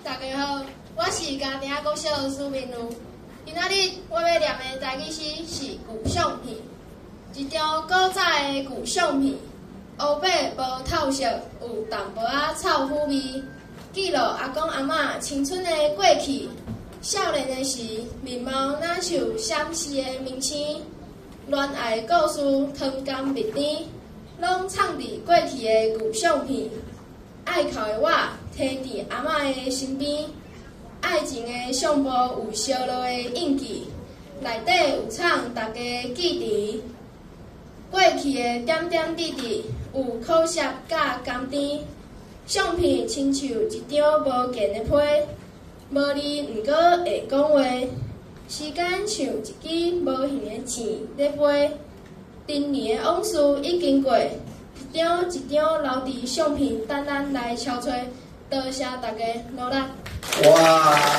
大家好，我是家庭国小苏明如。今仔日我要念的台语诗是旧相片，一张古早的旧相片，黑白无透色，有淡薄仔臭腐味，记录阿公阿嬷青春的过去。少年的时，面貌哪像闪烁的明星，恋爱故事汤甘蜜甜，拢藏伫过去的旧相片。爱哭的我，摕伫阿嬷的身边，爱情的相簿有烧落的印记，内底有藏大家记忆。过去的点点滴滴，有可惜甲甘甜。相片亲像一张无见的批，无字毋过会讲话。时间像一支无形的钱在飞，陈年的往事已经过。一张一张留伫相片，等咱来敲吹。多谢大家努力。哇！